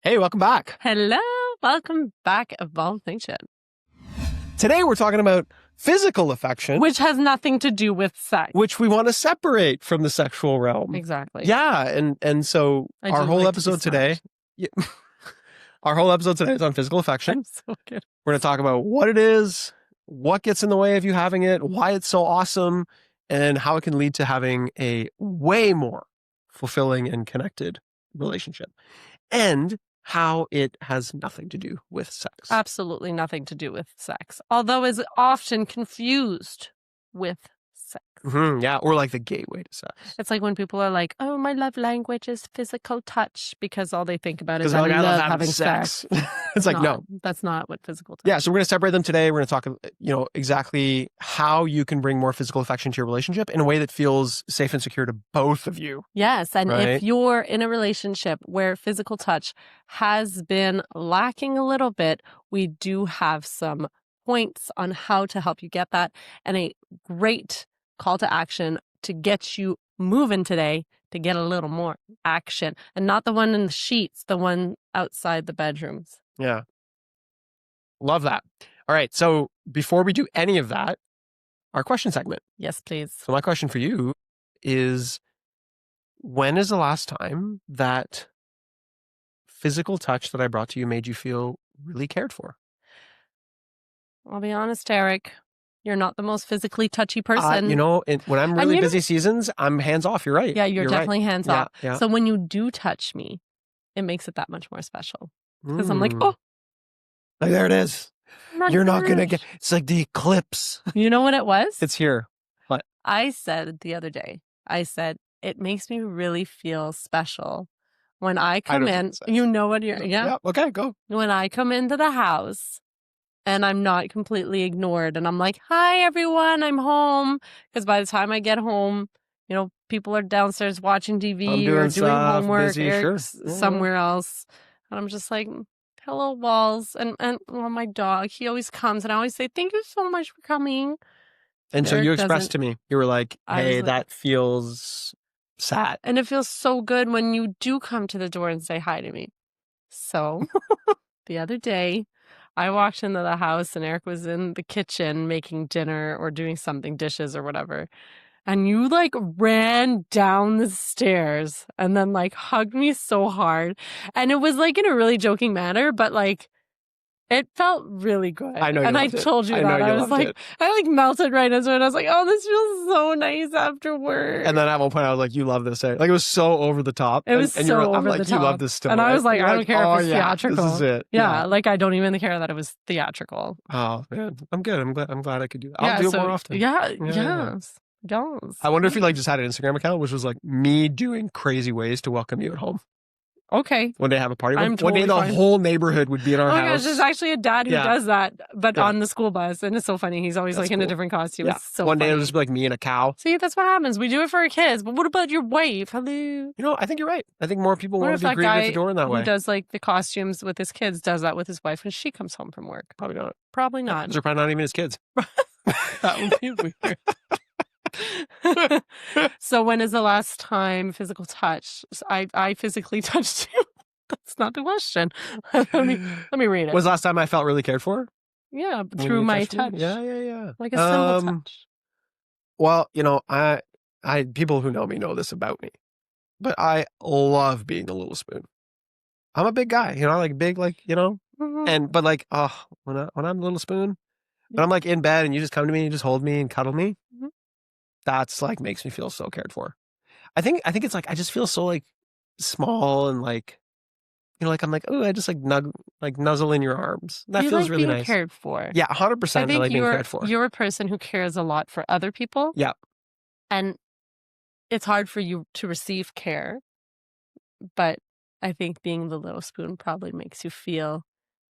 Hey, welcome back. Hello, welcome back, Evolve Nation. Today we're talking about physical affection, Which has nothing to do with sex. which we want to separate from the sexual realm. Exactly. Yeah, and so our whole episode today, our whole episode today is on physical affection. I'm so good. We're going to talk about what it is, what gets in the way of you having it, why it's so awesome, and how it can lead to having a way more fulfilling and connected relationship, and how it has nothing to do with sex. Absolutely nothing to do with sex, although is often confused with sex. Yeah, or like the gateway to sex. It's like when people are like, oh, my love language is physical touch, because all they think about is Because I like, love having sex. It's like, no. That's not what physical touch Yeah, so we're going to separate them today. We're going to talk, exactly how you can bring more physical affection to your relationship in a way that feels safe and secure to both of you. Yes, and Right? if you're in a relationship where physical touch has been lacking a little bit, we do have some points on how to help you get that, and a great call to action to get you moving today to get a little more action, and not the one in the sheets, the one outside the bedrooms. Yeah. Love that. All right, so before we do any of that, our question segment. Yes, please. So my question for you is, when is the last time that physical touch that I brought to you made you feel really cared for? I'll be honest, Eric, you're not the most physically touchy person. When I'm really busy seasons, I'm hands off. You're right. Yeah, you're definitely right. hands off. Yeah. So when you do touch me, it makes it that much more special. Because I'm like, oh, like, there it is. You're not going to get, it's like the eclipse. You know what it was? It's here. What? I said the other day, it makes me really feel special when I come in. You know what you're, Yeah. Okay, go. When I come into the house and I'm not completely ignored and I'm like, hi, everyone, I'm home. Because by the time I get home, people are downstairs watching TV or doing homework. Busy, Eric's somewhere else. And I'm just like, hello, Walls. And my dog, he always comes and I always say, thank you so much for coming. And so you expressed to me, you were like, hey, that feels sad. And it feels so good when you do come to the door and say hi to me. So the other day, I walked into the house and Eric was in the kitchen making dinner or doing something, dishes or whatever. And you like ran down the stairs and then like hugged me so hard. And it was like in a really joking manner, but like it felt really good. I know you and loved I it. told you that. I was like, I like melted right into it. I was like, oh, this feels so nice afterward. And then at one point I was like, you love this. Like it was so over the top. It was and so over the top. You love this still. And I was like, I don't care if it's theatrical. This is it. Yeah, like I don't even care that it was theatrical. Oh man, I'm good. I'm glad I could do that. I'll do it more often. Yes. I wonder if you like just had an Instagram account, which was like me doing crazy ways to welcome you at home. Okay. One day have a party. One day the whole neighborhood would be in our house. Oh my gosh, there's actually a dad who does that, but on the school bus, and it's so funny. He's always in a different costume. It's so One day funny. it'll just be like me and a cow. See, that's what happens. We do it for our kids, but what about your wife? Hello. I think you're right. I think more people want to be greeted at the door in that way. Who does like the costumes with his kids does that with his wife when she comes home from work? Probably not. Probably not. They're probably not even his kids. That would be weird. So when is the last time physical touch? I physically touched you. That's not the question. let me read it. Was the last time I felt really cared for? Yeah, through my touch. Yeah. Like a simple touch. Well, I people who know me know this about me, but I love being the little spoon. I'm a big guy, I like big, Mm-hmm. but like, when I'm the little spoon, when I'm like in bed and you just come to me and just hold me and cuddle me, that's like makes me feel so cared for. I think it's like I just feel so like small and like, like I'm like, oh, I just like nuzzle in your arms. That feels really nice. Cared for. Yeah, 100%. I like being cared for. You're a person who cares a lot for other people. Yeah, and it's hard for you to receive care, but I think being the little spoon probably makes you feel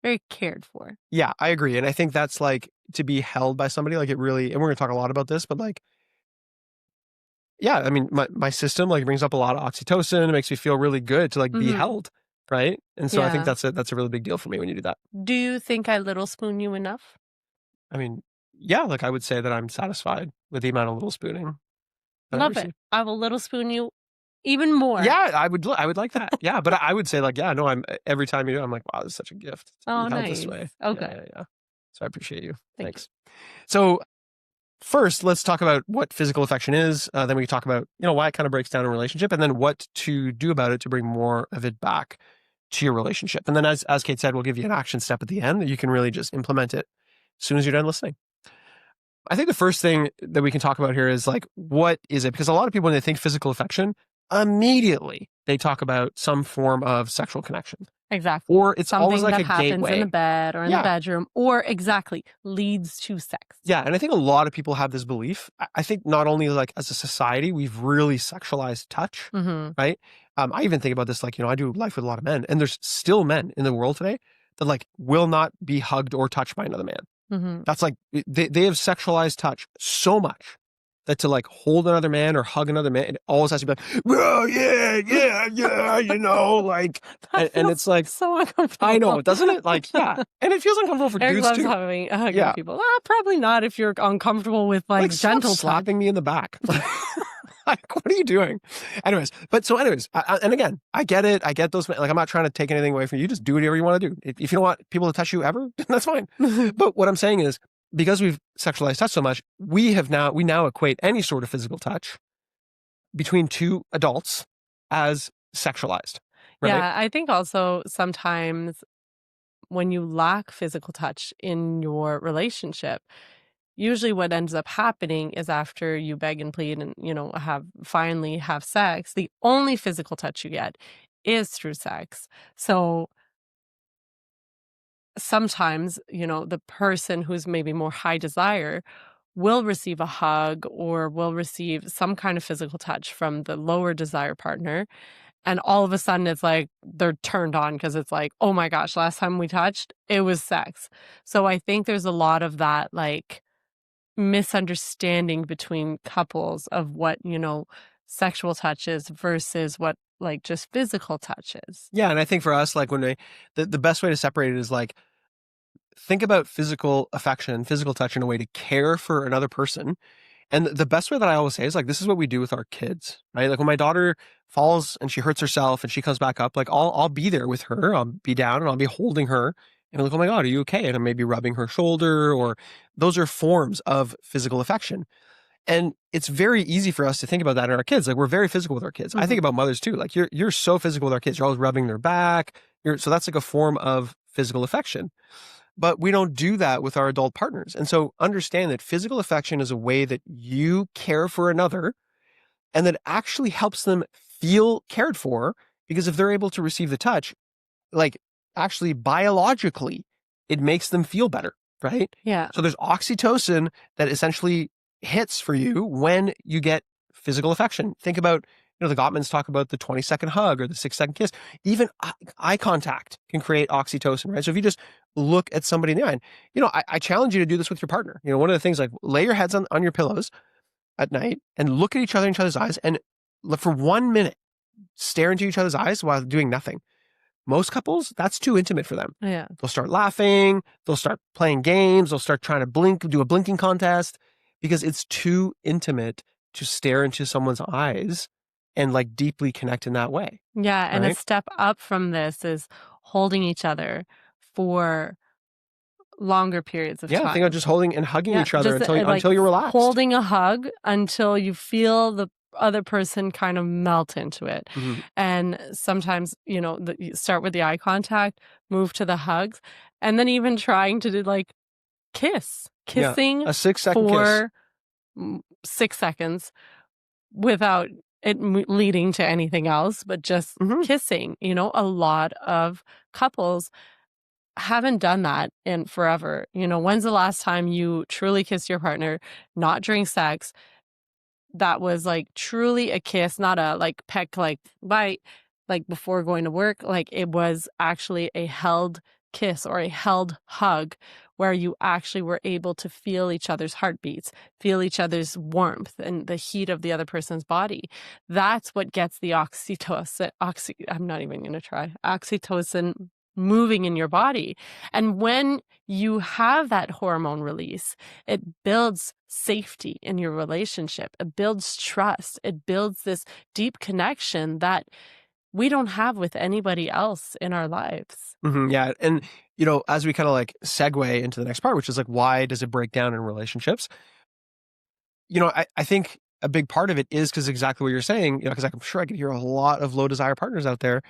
very cared for. Yeah, I agree, and I think that's like to be held by somebody. Like it really, and we're gonna talk a lot about this, but like, yeah, I mean, my system like brings up a lot of oxytocin. It makes me feel really good to like be held. Right. And so I think that's a really big deal for me when you do that. Do you think I little spoon you enough? I mean, yeah, like I would say that I'm satisfied with the amount of little spooning. Love it. I will little spoon you even more. Yeah, I would like that. Yeah, but I would say like, yeah, no, every time you do, I'm like, wow, this is such a gift to Oh, be held nice. this way. Okay. Yeah. So I appreciate you. Thank Thanks. So first, let's talk about what physical affection is. Then we can talk about, why it kind of breaks down a relationship, and then what to do about it to bring more of it back to your relationship. And then as Kate said, we'll give you an action step at the end that you can really just implement it as soon as you're done listening. I think the first thing that we can talk about here is like, what is it? Because a lot of people, when they think physical affection, immediately they talk about some form of sexual connection. Exactly. Or it's always Something like that a happens gateway. in the bed or in the bedroom, or exactly leads to sex. Yeah, and I think a lot of people have this belief. I think not only like as a society, we've really sexualized touch, right? I even think about this, like, I do life with a lot of men, and there's still men in the world today that like will not be hugged or touched by another man. That's like, they have sexualized touch so much that to like hold another man or hug another man, it always has to be like, oh, yeah, like, and it's like, so uncomfortable. I know, doesn't it? Like, yeah. And it feels uncomfortable for Eric dudes loves too. hugging people. Probably not if you're uncomfortable with like gentle stop slapping me in the back. Like, what are you doing? Anyways, and again, I get it. I get those. Like, I'm not trying to take anything away from you. Just do whatever you want to do. If you don't want people to touch you ever, that's fine. But what I'm saying is, because we've sexualized touch so much, we now equate any sort of physical touch between two adults as sexualized. Right? Yeah, I think also sometimes when you lack physical touch in your relationship, usually what ends up happening is after you beg and plead and, finally have sex, the only physical touch you get is through sex. So sometimes, the person who's maybe more high desire will receive a hug or will receive some kind of physical touch from the lower desire partner. And all of a sudden it's like they're turned on because it's like, oh my gosh, last time we touched, it was sex. So I think there's a lot of that like misunderstanding between couples of what, sexual touch is versus what like just physical touch is. Yeah. And I think for us, like when the best way to separate it is like, think about physical affection, physical touch in a way to care for another person. And the best way that I always say is like, this is what we do with our kids, right? Like when my daughter falls and she hurts herself and she comes back up, like I'll be there with her. I'll be down and I'll be holding her and I'm like, oh my God, are you okay? And I'm maybe rubbing her shoulder, or those are forms of physical affection. And it's very easy for us to think about that in our kids. Like we're very physical with our kids. I think about mothers too. Like you're so physical with our kids. You're always rubbing their back. So that's like a form of physical affection. But we don't do that with our adult partners. And so understand that physical affection is a way that you care for another and that actually helps them feel cared for, because if they're able to receive the touch, like actually biologically, it makes them feel better, right? Yeah. So there's oxytocin that essentially hits for you when you get physical affection. Think about, the Gottmans talk about the 20-second hug or the 6-second kiss. Even eye contact can create oxytocin, right? So if you just look at somebody in the eye, and, I challenge you to do this with your partner. One of the things, like lay your heads on your pillows at night and look at each other in each other's eyes and look for 1 minute, stare into each other's eyes while doing nothing. Most couples, that's too intimate for them. Yeah. They'll start laughing. They'll start playing games. They'll start trying to do a blinking contest because it's too intimate to stare into someone's eyes and like deeply connect in that way. Yeah. And right? a step up from this is holding each other for longer periods of time. Yeah, think about just holding and hugging each other until you're relaxed. Holding a hug until you feel the other person kind of melt into it. And sometimes, you start with the eye contact, move to the hugs, and then even trying to do like kissing a 6-second for 6 seconds without it leading to anything else, but just kissing. A lot of couples haven't done that in forever. When's the last time you truly kissed your partner, not during sex, that was like truly a kiss, not a like peck, like bite, like before going to work? Like it was actually a held kiss or a held hug where you actually were able to feel each other's heartbeats, feel each other's warmth and the heat of the other person's body. That's what gets the oxytocin moving in your body. And when you have that hormone release, it builds safety in your relationship. It builds trust. It builds this deep connection that we don't have with anybody else in our lives. Yeah. And, you know, as we kind of like segue into the next part, which is like, why does it break down in relationships? You know, I think a big part of it is because exactly what you're saying, you know, because I'm sure I could hear a lot of low desire partners out there.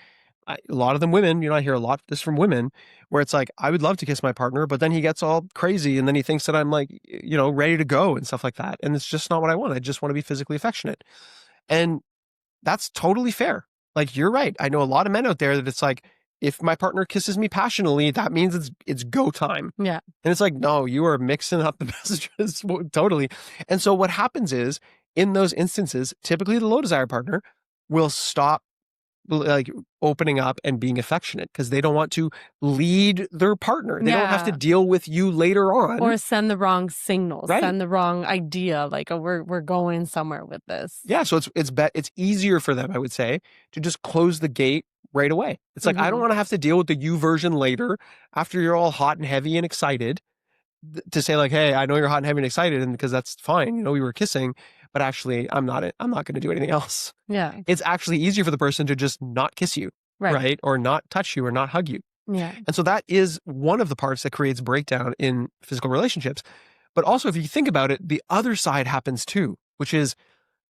A lot of them women, you know, I hear a lot of this from women where it's like, I would love to kiss my partner, but then he gets all crazy and then he thinks that I'm like, you know, ready to go and stuff like that. And it's just not what I want. I just want to be physically affectionate. And that's totally fair. Like, you're right. I know a lot of men out there that it's like, if my partner kisses me passionately, that means it's go time. Yeah. And it's like, no, you are mixing up the messages totally. And so what happens is, in those instances, typically the low desire partner will stop like opening up and being affectionate because they don't want to lead their partner. They don't have to deal with you later on. Or send the wrong signal, Right. send the wrong idea, like, oh, we're going somewhere with this. Yeah, so it's easier for them, I would say, to just close the gate right away. It's like, I don't want to have to deal with the you version later after you're all hot and heavy and excited to say like, hey, I know you're hot and heavy and excited, and because that's fine, you know, we were kissing, but actually I'm not going to do anything else. Yeah. It's actually easier for the person to just not kiss you, right? Or not touch you or not hug you. Yeah. And so that is one of the parts that creates breakdown in physical relationships. But also, if you think about it, the other side happens too, which is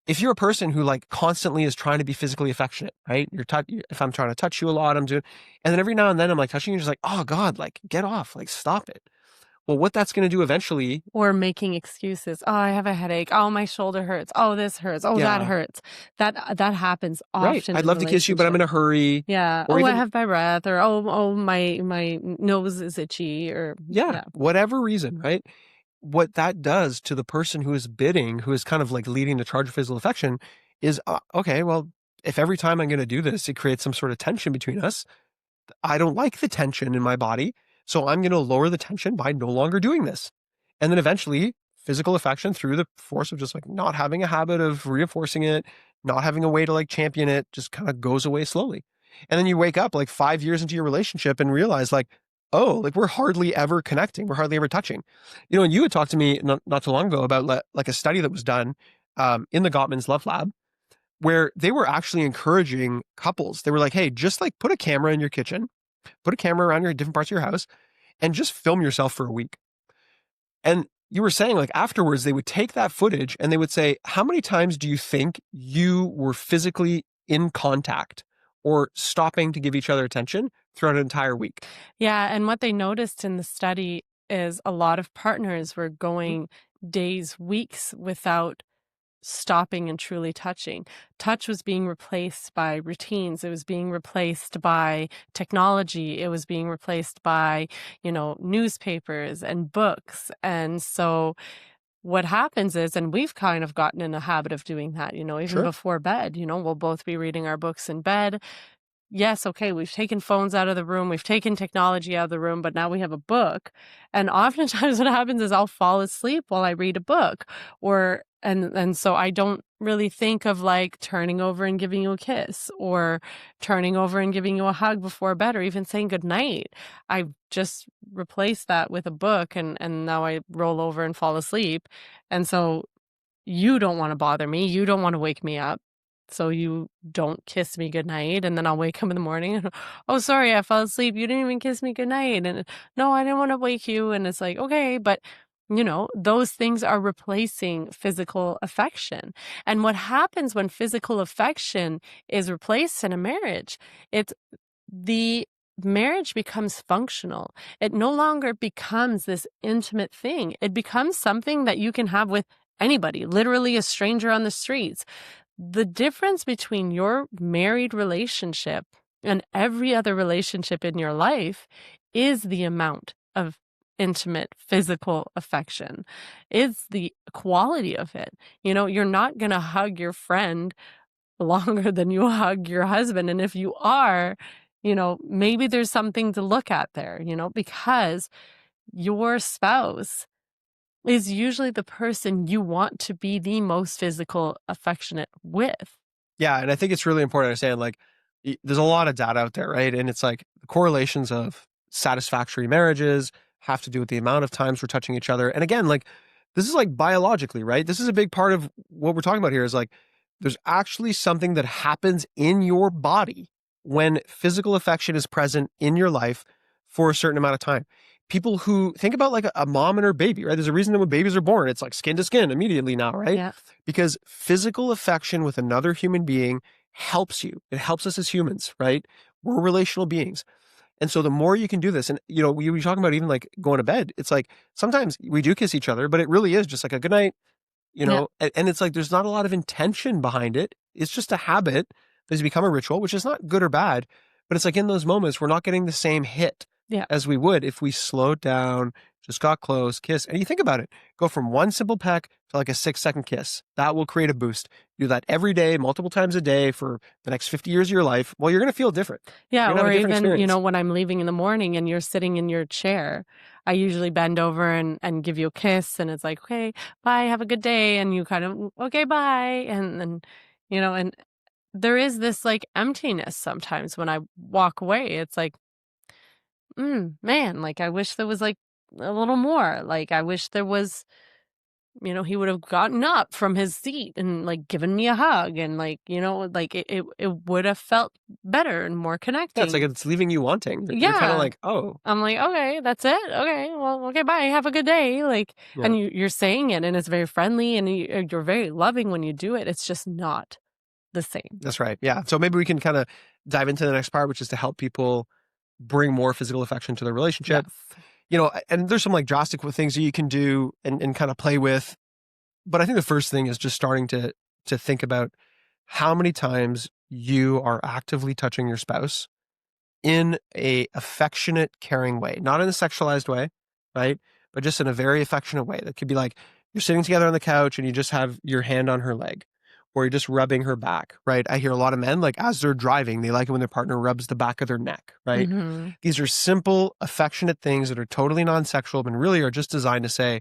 if you're a person who like constantly is trying to be physically affectionate, right? If I'm trying to touch you a lot, I'm doing, and then every now and then I'm like touching you, just like, oh God, like get off, like stop it. Well, what that's going to do eventually. Or making excuses. Oh, I have a headache. Oh, my shoulder hurts. Oh, this hurts. Oh, that hurts. That happens often. Right. I'd love to kiss you, but I'm in a hurry. Yeah. Or I even, have my breath. Or my nose is itchy. Or whatever reason, right? What that does to the person who is bidding, who is kind of like leading the charge of physical affection, is okay. Well, if every time I'm going to do this, it creates some sort of tension between us, I don't like the tension in my body. So I'm going to lower the tension by no longer doing this. And then eventually physical affection, through the force of just like not having a habit of reinforcing it, not having a way to like champion it, just kind of goes away slowly. And then you wake up like 5 years into your relationship and realize like, oh, like we're hardly ever connecting. We're hardly ever touching. You know, and you had talked to me not too long ago about like a study that was done in the Gottman's Love Lab, where they were actually encouraging couples. They were like, hey, just like put a camera in your kitchen, put a camera around your different parts of your house, and just film yourself for a week. And you were saying like afterwards, they would take that footage and they would say, how many times do you think you were physically in contact or stopping to give each other attention throughout an entire week? Yeah. And what they noticed in the study is a lot of partners were going days, weeks without stopping and truly touching. Touch was being replaced by routines. It was being replaced by technology. It was being replaced by, newspapers and books. And so what happens is, and we've kind of gotten in a habit of doing that, even before bed, we'll both be reading our books in bed. Yes, okay, we've taken phones out of the room, we've taken technology out of the room, but now we have a book. And oftentimes what happens is I'll fall asleep while I read a book, and so I don't really think of like turning over and giving you a kiss or turning over and giving you a hug before bed or even saying goodnight. I just replaced that with a book, and now I roll over and fall asleep. And so you don't want to bother me, you don't want to wake me up. So you don't kiss me goodnight, and then I'll wake up in the morning and, oh, sorry, I fell asleep. You didn't even kiss me goodnight. And no, I didn't want to wake you. And it's like, okay, but those things are replacing physical affection. And what happens when physical affection is replaced in a marriage, the marriage becomes functional. It no longer becomes this intimate thing. It becomes something that you can have with anybody, literally a stranger on the streets. The difference between your married relationship and every other relationship in your life is the amount of intimate physical affection. It's the quality of it. You're not going to hug your friend longer than you hug your husband. And if you are, maybe there's something to look at there, because your spouse is usually the person you want to be the most physical affectionate with. Yeah. And I think it's really important to understand, like, there's a lot of data out there, right? And it's like the correlations of satisfactory marriages have to do with the amount of times we're touching each other. And again, like this is like biologically, right? This is a big part of what we're talking about here is like there's actually something that happens in your body when physical affection is present in your life for a certain amount of time. People who think about like a mom and her baby, right? There's a reason that when babies are born, it's like skin to skin immediately now, right? Yeah. Because physical affection with another human being helps you. It helps us as humans, right? We're relational beings. And so the more you can do this, and you know, we were talking about even like going to bed, it's like sometimes we do kiss each other, but it really is just like a good night, you Yeah. know, and it's like there's not a lot of intention behind it. It's just a habit that has become a ritual, which is not good or bad, but it's like in those moments, we're not getting the same hit Yeah. as we would if we slowed down, just got close, kiss. And you think about it, go from one simple peck to like a 6-second kiss. That will create a boost. Do that every day, multiple times a day for the next 50 years of your life. Well, you're going to feel different. Yeah, You're gonna have or a different even, you experience. know, when I'm leaving in the morning and you're sitting in your chair, I usually bend over and give you a kiss, and it's like, okay, bye, have a good day. And you kind of, okay, bye. And then, you know, and there is this like emptiness sometimes when I walk away. It's like, man, like I wish there was like a little more. Like I wish there was, you know, he would have gotten up from his seat and like given me a hug, and like, you know, like it would have felt better and more Yeah, connecting. it's like it's leaving you wanting. You're kind of Yeah. like, oh, I'm like, okay, that's it. Okay, well, okay, bye. Have a good day. Like, yeah, and you're saying it, and it's very friendly, and you're very loving when you do it. It's just not the same. that's right. Yeah. So maybe we can kind of dive into the next part, which is to help people bring more physical affection to their relationship. Yes. You know, and there's some like drastic things that you can do and kind of play with. But I think the first thing is just starting to think about how many times you are actively touching your spouse in a affectionate, caring way, not in a sexualized way, right? But just in a very affectionate way. That could be like you're sitting together on the couch and you just have your hand on her leg, or you're just rubbing her back, right? I hear a lot of men, like as they're driving, they like it when their partner rubs the back of their neck, right? Mm-hmm. These are simple, affectionate things that are totally non-sexual, but really are just designed to say,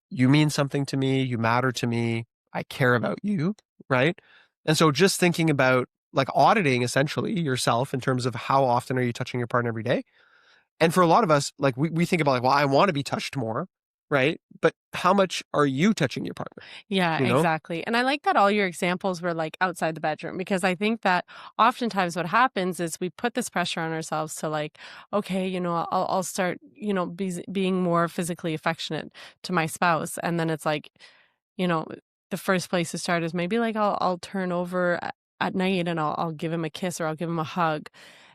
you mean something to me, you matter to me, I care about you, right? And so just thinking about like auditing essentially yourself in terms of how often are you touching your partner every day? And for a lot of us, like we think about like, well, I want to be touched more, right? But how much are you touching your partner? Yeah, You know? exactly. And I like that all your examples were like outside the bedroom, because I think that oftentimes what happens is we put this pressure on ourselves to like, okay, you know, I'll start, you know, being more physically affectionate to my spouse. And then it's like, you know, the first place to start is maybe like I'll turn over at night and I'll give him a kiss or I'll give him a hug.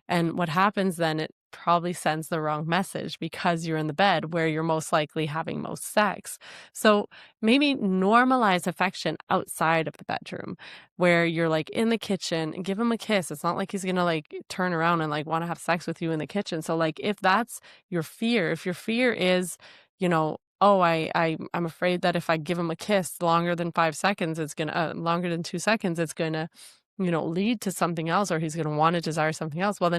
And what happens then, it probably sends the wrong message because you're in the bed where you're most likely having most sex. So maybe normalize affection outside of the bedroom where you're like in the kitchen and give him a kiss. It's not like he's going to like turn around and like want to have sex with you in the kitchen. So like if that's your fear, if your fear is, you know, oh, I'm afraid that if I give him a kiss longer than 5 seconds, it's going to, longer than 2 seconds, it's going to, you know, lead to something else, or he's going to want to desire something else. Well,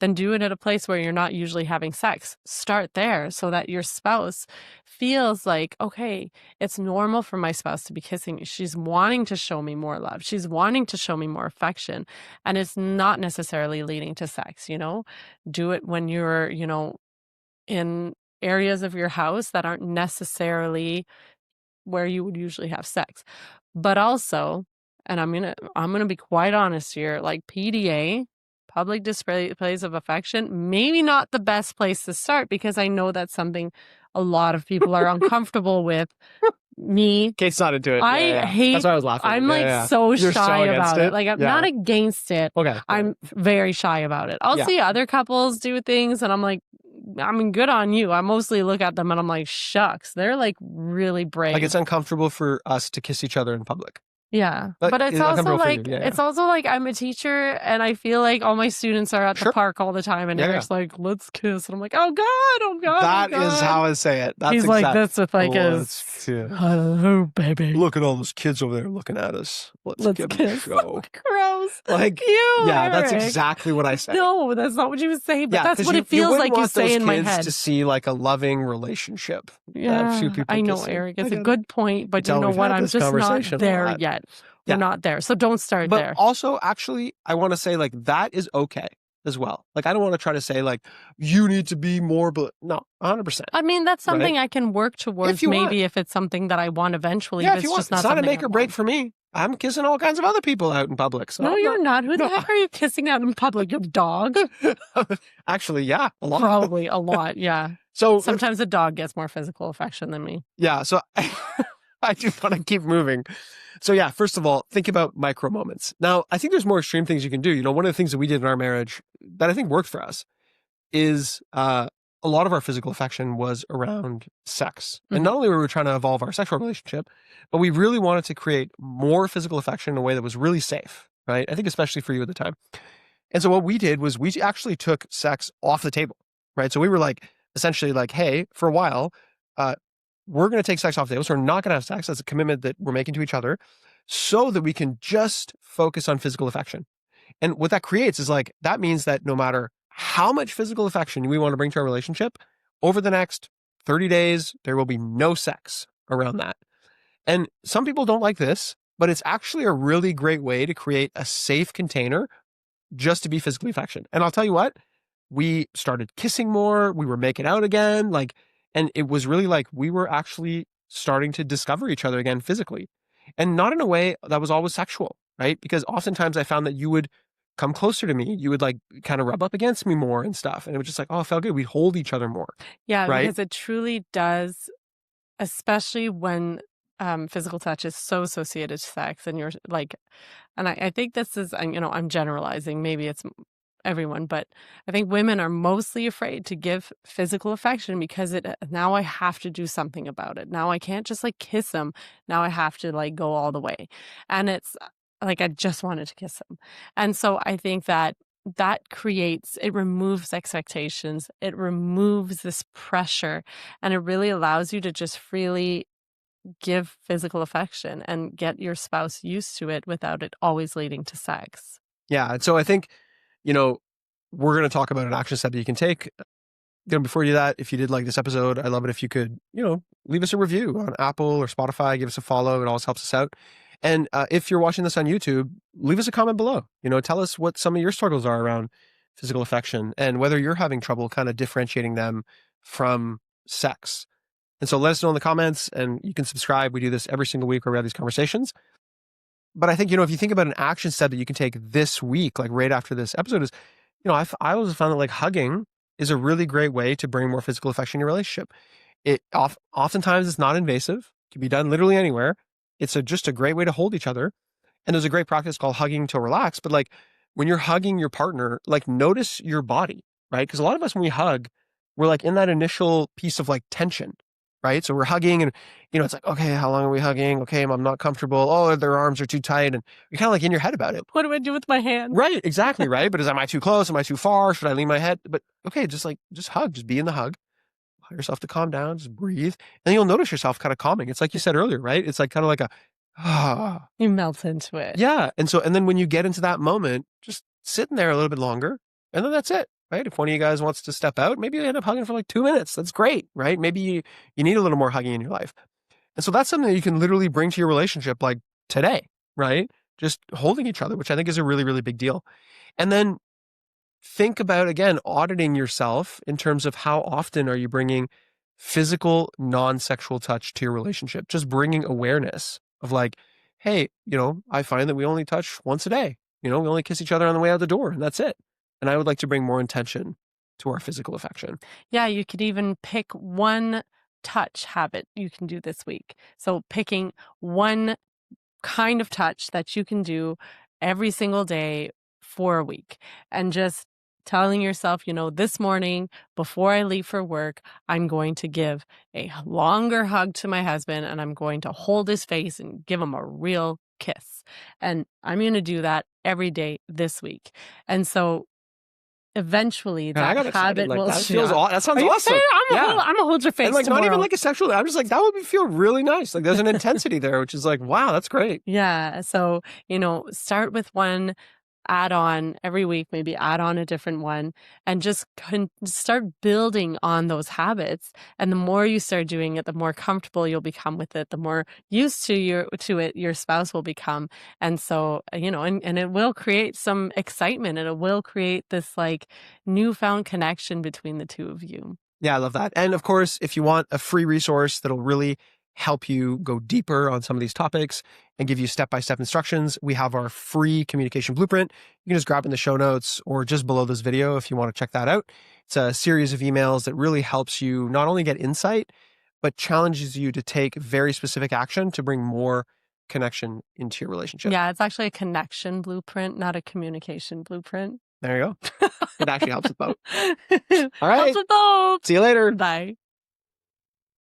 then do it at a place where you're not usually having sex. Start there so that your spouse feels like, okay, it's normal for my spouse to be kissing me. She's wanting to show me more love. She's wanting to show me more affection. And it's not necessarily leading to sex, you know? Do it when you're, you know, in areas of your house that aren't necessarily where you would usually have sex. But also, and I'm gonna be quite honest here, like PDA, public displays of affection, maybe not the best place to start, because I know that's something a lot of people are uncomfortable with. Me, Kate's not into it. I hate. That's why I was laughing. I'm like so You're shy against about it. Like I'm not against it. Okay. I'm very shy about it. I'll Yeah. see other couples do things and I'm like, I mean, good on you. I mostly look at them and I'm like, shucks, they're like really brave. Like it's uncomfortable for us to kiss each other in public. Yeah. But But it's it's also uncomfortable for like you. Yeah, it's also like I'm a teacher and I feel like all my students are at the Sure. park all the time and Yeah, Eric's like, let's kiss. And I'm like, oh God, oh God. That oh is God. how I say it. That's He's like this with like his yeah. hello, baby. Look at all those kids over there looking at us. Let's give them a kiss. show. Gross. Like, Ew, yeah, that's Eric. exactly what I say. No, that's not what you would say, but Yeah, that's 'cause what it feels wouldn't like you want say those in my kids head. to see like a loving relationship. Yeah, few people I know, kissing. Eric. I It's a get it. good point, but you tell know we've what? had I'm this just not conversation a there lot. yet. We're Yeah. not there. So don't start But there. also, actually, I want to say like that is okay as well. Like I don't want to try to say like you need to be more, but no, 100%. I mean, that's something Right? I can work towards If you want. maybe if it's something that I want eventually, Yeah, but if you it's want. just It's not not a something make I or break want. for me. I'm kissing all kinds of other people out in public. So No, I'm you're not. Who the no. heck are you kissing out in public? Your dog? Actually, yeah, a lot. Probably a lot, yeah. So Sometimes a dog gets more physical affection than me. yeah, so I do want to keep moving. So yeah, first of all, think about micro moments. Now, I think there's more extreme things you can do. You know, one of the things that we did in our marriage that I think worked for us is a lot of our physical affection was around sex. And not only were we trying to evolve our sexual relationship, but we really wanted to create more physical affection in a way that was really safe, right? I think especially for you at the time. And so what we did was we actually took sex off the table, right? So we were like, essentially like, hey, for a while, we're going to take sex off the table. So we're not going to have sex. That's a commitment that we're making to each other so that we can just focus on physical affection. And what that creates is like, that means that no matter how much physical affection we want to bring to our relationship, over the next 30 days, there will be no sex around that. And some people don't like this, but it's actually a really great way to create a safe container just to be physically affectionate. And I'll tell you what, we started kissing more, we were making out again, like, and it was really like we were actually starting to discover each other again physically. And not in a way that was always sexual, right? Because oftentimes I found that you would come closer to me, you would like kind of rub up against me more and stuff. And it was just like, oh, it felt good. We'd hold each other more. Yeah, right? because it truly does, especially when physical touch is so associated to sex and you're like, and I think this is, I'm generalizing, maybe it's everyone, but I think women are mostly afraid to give physical affection because now I have to do something about it. Now I can't just like kiss them. Now I have to like go all the way. And it's like I just wanted to kiss them. And so I think that it removes expectations. It removes this pressure, and it really allows you to just freely give physical affection and get your spouse used to it without it always leading to sex. Yeah. And so I think, we're going to talk about an action step that you can take. Before you do that, if you did like this episode, I'd love it if you could, leave us a review on Apple or Spotify, give us a follow. It always helps us out. And if you're watching this on YouTube, leave us a comment below. Tell us what some of your struggles are around physical affection and whether you're having trouble kind of differentiating them from sex. And so let us know in the comments, and you can subscribe. We do this every single week where we have these conversations. But I think, if you think about an action step that you can take this week, like right after this episode is, I always found that like hugging is a really great way to bring more physical affection in your relationship. Oftentimes it's not invasive. It can be done literally anywhere. It's just a great way to hold each other. And there's a great practice called hugging to relax. But like when you're hugging your partner, like notice your body, right? Because a lot of us, when we hug, we're like in that initial piece of like tension, right? So we're hugging and, it's like, okay, how long are we hugging? Okay, I'm not comfortable. Oh, their arms are too tight. And you're kind of like in your head about it. What do I do with my hand? Right, exactly, right? But am I too close? Am I too far? Should I lean my head? But okay, just hug, just be in the hug. Allow yourself to calm down, just breathe. And you'll notice yourself kind of calming. It's like you said earlier, right? It's like kind of like you melt into it. Yeah. And then when you get into that moment, just sitting there a little bit longer, and then that's it. Right? If one of you guys wants to step out, maybe you end up hugging for like 2 minutes. That's great, right? Maybe you need a little more hugging in your life. And so that's something that you can literally bring to your relationship like today, right? Just holding each other, which I think is a really, really big deal. And then think about, again, auditing yourself in terms of how often are you bringing physical, non-sexual touch to your relationship? Just bringing awareness of like, hey, I find that we only touch once a day. We only kiss each other on the way out the door, and that's it. And I would like to bring more intention to our physical affection. Yeah, you could even pick one touch habit you can do this week. So picking one kind of touch that you can do every single day for a week, and just telling yourself, this morning before I leave for work, I'm going to give a longer hug to my husband, and I'm going to hold his face and give him a real kiss. And I'm going to do that every day this week. And so eventually that habit will that sounds awesome. I'm gonna hold your face. And like tomorrow. Not even like a sexual. I'm just like, that would feel really nice. Like there's an intensity there, which is like, wow, that's great. Yeah. So, start with one add on every week, maybe add on a different one, and just start building on those habits. And the more you start doing it, the more comfortable you'll become with it, the more used to it your spouse will become. And so, and it will create some excitement, and it will create this like newfound connection between the two of you. Yeah, I love that. And of course, if you want a free resource that'll really help you go deeper on some of these topics and give you step-by-step instructions, we have our free communication blueprint. You can just grab it in the show notes or just below this video if you want to check that out. It's a series of emails that really helps you not only get insight, but challenges you to take very specific action to bring more connection into your relationship. Yeah, it's actually a connection blueprint, not a communication blueprint. There you go. It actually helps with both. All right. Helps with both. See you later. Bye.